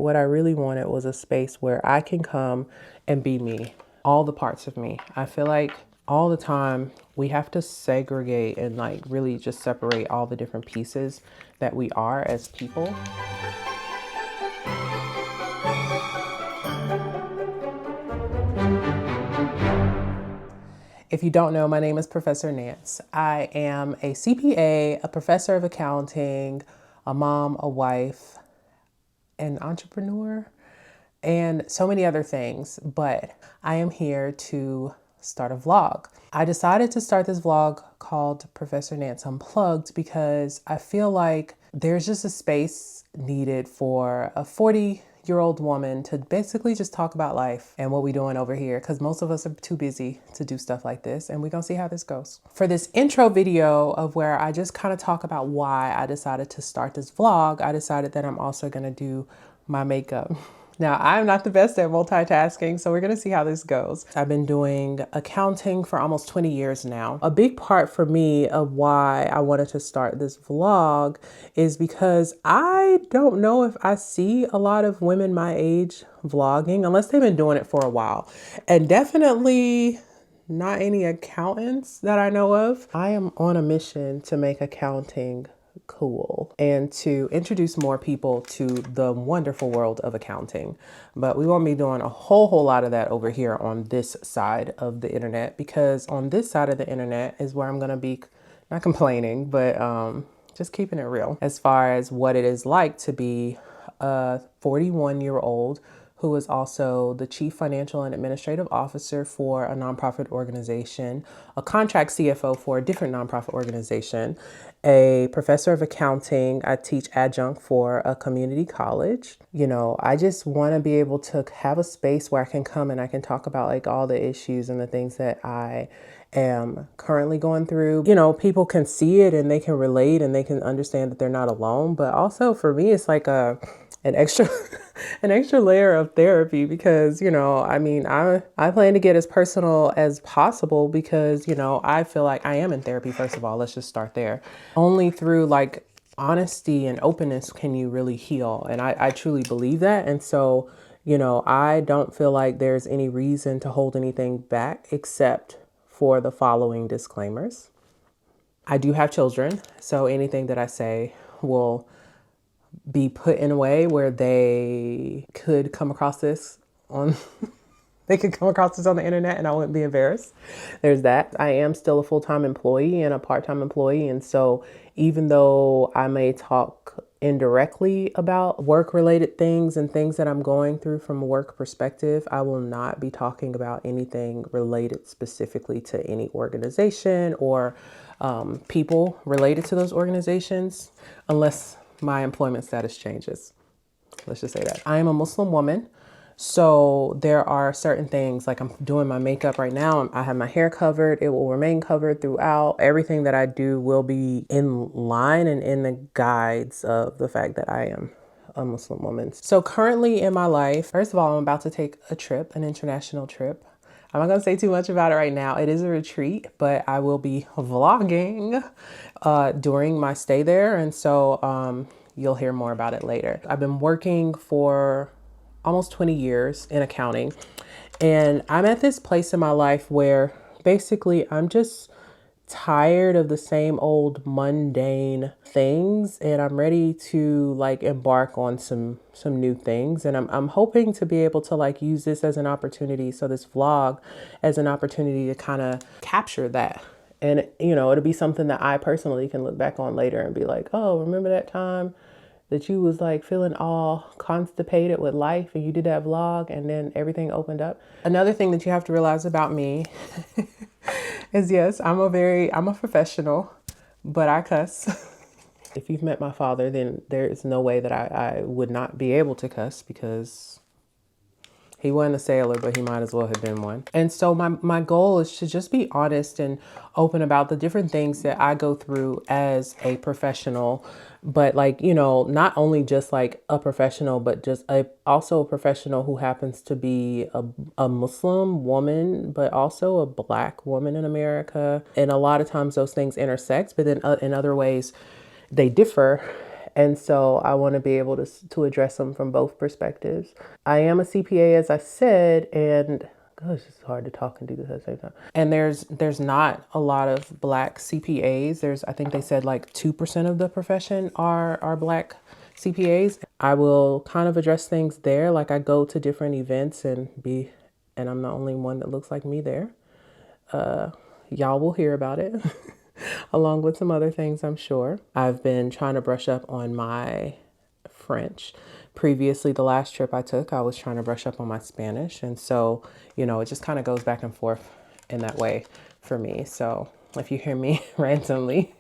What I really wanted was a space where I can come and be me, all the parts of me. I feel like all the time we have to segregate and like really just separate all the different pieces that we are as people. If you don't know, my name is Professor Nance. I am a CPA, a professor of accounting, a mom, a wife, an entrepreneur, and so many other things. But I am here to start a vlog. I decided to start this vlog called Professor Nance Unplugged because I feel like there's just a space needed for a 40-year-old woman to basically just talk about life and what we're doing over here, because most of us are too busy to do stuff like this, and we're gonna see how this goes. For this intro video of where I just kind of talk about why I decided to start this vlog, I decided that I'm also gonna do my makeup. Now, I'm not the best at multitasking, so we're gonna see how this goes. I've been doing accounting for almost 20 years now. A big part for me of why I wanted to start this vlog is because I don't know if I see a lot of women my age vlogging, unless they've been doing it for a while. And definitely not any accountants that I know of. I am on a mission to make accounting cool and to introduce more people to the wonderful world of accounting. But we won't be doing a whole lot of that over here on this side of the internet, because on this side of the internet is where I'm going to be not complaining, but just keeping it real as far as what it is like to be a 41-year-old who is also the chief financial and administrative officer for a nonprofit organization, a contract CFO for a different nonprofit organization, a professor of accounting. I teach adjunct for a community college. You know, I just want to be able to have a space where I can come and I can talk about like all the issues and the things that I am currently going through. You know, people can see it and they can relate and they can understand that they're not alone. But also for me, it's like an extra an extra layer of therapy, because, you know, I mean, I plan to get as personal as possible because, you know, I feel like I am in therapy. First of all, let's just start there. Only through like honesty and openness can you really heal. And I truly believe that. And so, you know, I don't feel like there's any reason to hold anything back except for the following disclaimers. I do have children, so anything that I say will be put in a way where they could come across this on they could come across this on the internet and I wouldn't be embarrassed. There's that. I am still a full-time employee and a part-time employee, and so even though I may talk indirectly about work-related things and things that I'm going through from a work perspective, I will not be talking about anything related specifically to any organization or people related to those organizations unless my employment status changes. Let's just say that. I am a Muslim woman. So there are certain things, like I'm doing my makeup right now. I have my hair covered. It will remain covered throughout. Everything that I do will be in line and in the guides of the fact that I am a Muslim woman. So currently in my life, first of all, I'm about to take a trip, an international trip. I'm not going to say too much about it right now. It is a retreat, but I will be vlogging during my stay there. And so you'll hear more about it later. I've been working for almost 20 years in accounting. And I'm at this place in my life where basically I'm just tired of the same old mundane things, and I'm ready to like embark on some new things. And I'm hoping to be able to like use this as an opportunity, so this vlog as an opportunity to kind of capture that. And you know, it'll be something that I personally can look back on later and be like, oh, remember that time that you was like feeling all constipated with life and you did that vlog and then everything opened up. Another thing that you have to realize about me is, yes, I'm a professional, but I cuss. If you've met my father, then there is no way that I would not be able to cuss, because he wasn't a sailor, but he might as well have been one. And so my goal is to just be honest and open about the different things that I go through as a professional. But like, you know, not only just like a professional, but just also a professional who happens to be a Muslim woman, but also a Black woman in America. And a lot of times those things intersect, but then in other ways they differ. And so I want to be able to address them from both perspectives. I am a CPA, as I said, and gosh, it's hard to talk and do this at the same time. And there's not a lot of Black CPAs. There's, I think they said like 2% of the profession are Black CPAs. I will kind of address things there. Like I go to different events and I'm the only one that looks like me there. Y'all will hear about it along with some other things, I'm sure. I've been trying to brush up on my French. Previously, the last trip I took, I was trying to brush up on my Spanish. And so, it just kind of goes back and forth in that way for me. So if you hear me randomly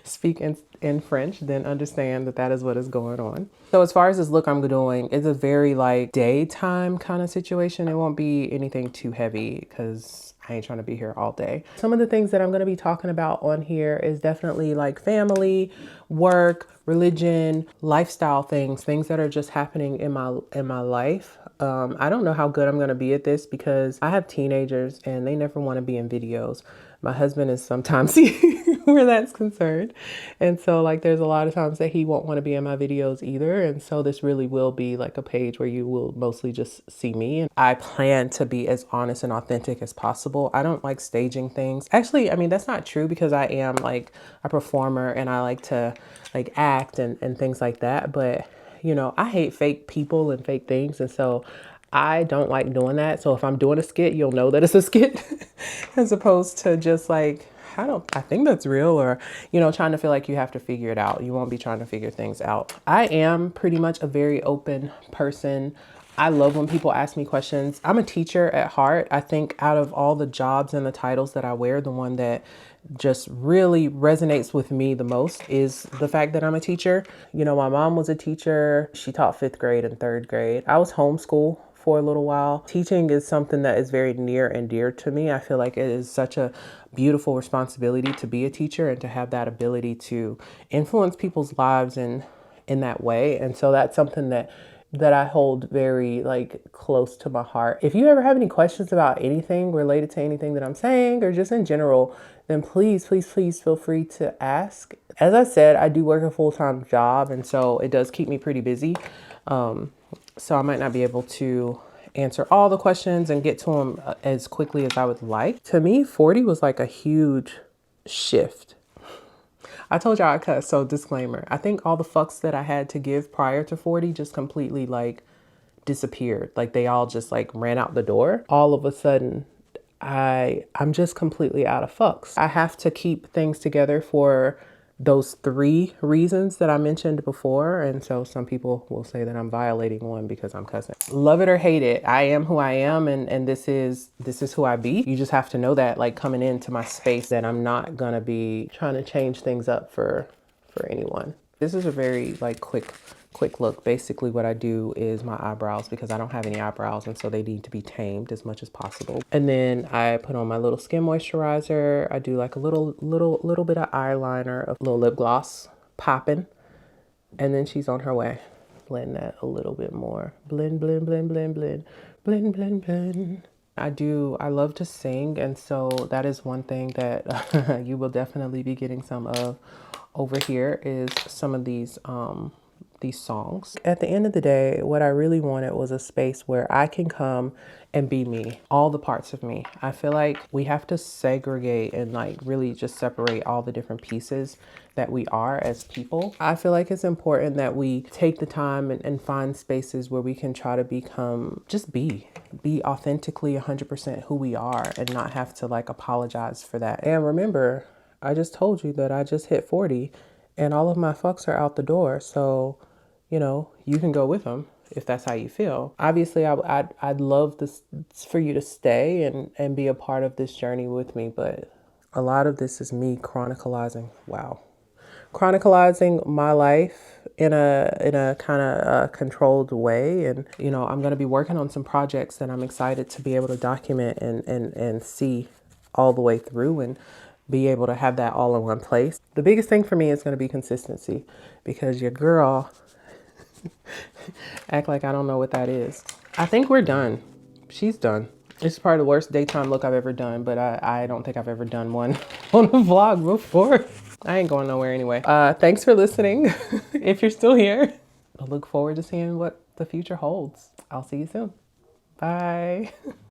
speak in French, then understand that that is what is going on. So as far as this look I'm doing, it's a very like daytime kind of situation. It won't be anything too heavy because I ain't trying to be here all day. Some of the things that I'm going to be talking about on here is definitely like family, work, religion, lifestyle things that are just happening in my life. I don't know how good I'm going to be at this because I have teenagers and they never want to be in videos. My husband is sometimes where that's concerned. And so like there's a lot of times that he won't want to be in my videos either. And so this really will be like a page where you will mostly just see me. And I plan to be as honest and authentic as possible. I don't like staging things. Actually, I mean, that's not true because I am like a performer and I like to like act and things like that. But I hate fake people and fake things. And so I don't like doing that. So if I'm doing a skit, you'll know that it's a skit as opposed to just like, I think that's real or, trying to feel like you have to figure it out. You won't be trying to figure things out. I am pretty much a very open person. I love when people ask me questions. I'm a teacher at heart. I think out of all the jobs and the titles that I wear, the one that just really resonates with me the most is the fact that I'm a teacher. My mom was a teacher. She taught 5th grade and 3rd grade. I was homeschooled for a little while. Teaching is something that is very near and dear to me. I feel like it is such a beautiful responsibility to be a teacher and to have that ability to influence people's lives in that way. And so that's something that I hold very like close to my heart. If you ever have any questions about anything related to anything that I'm saying or just in general, then please feel free to ask. As I said, I do work a full-time job, and so it does keep me pretty busy. So I might not be able to answer all the questions and get to them as quickly as I would like. To me, 40 was like a huge shift. I told y'all I cuss, so disclaimer. I think all the fucks that I had to give prior to 40 just completely like disappeared. Like they all just like ran out the door. All of a sudden, I'm just completely out of fucks. I have to keep things together for those 3 reasons that I mentioned before. And so some people will say that I'm violating one because I'm cussing. Love it or hate it, I am who I am, and this is who I be. You just have to know that like coming into my space that I'm not gonna be trying to change things up for anyone. This is a very like quick look. Basically what I do is my eyebrows because I don't have any eyebrows and so they need to be tamed as much as possible. And then I put on my little skin moisturizer. I do like a little bit of eyeliner, a little lip gloss popping. And then she's on her way. Blend that a little bit more. Blend. I love to sing, and so that is one thing that you will definitely be getting some of over here is some of these songs. At the end of the day, what I really wanted was a space where I can come and be me, all the parts of me. I feel like we have to segregate and like really just separate all the different pieces that we are as people. I feel like it's important that we take the time and find spaces where we can try to become, just be authentically 100% who we are and not have to like apologize for that. And remember, I just told you that I just hit 40 and all of my fucks are out the door. So, you can go with them if that's how you feel. Obviously, I'd love this for you to stay and be a part of this journey with me. But a lot of this is me chronicalizing my life in a kind of controlled way. And, I'm going to be working on some projects that I'm excited to be able to document and see all the way through and be able to have that all in one place. The biggest thing for me is going to be consistency because your girl act like I don't know what that is. I think we're done. She's done. It's probably the worst daytime look I've ever done, but I don't think I've ever done one on a vlog before. I ain't going nowhere anyway. Thanks for listening. If you're still here, I look forward to seeing what the future holds. I'll see you soon. Bye.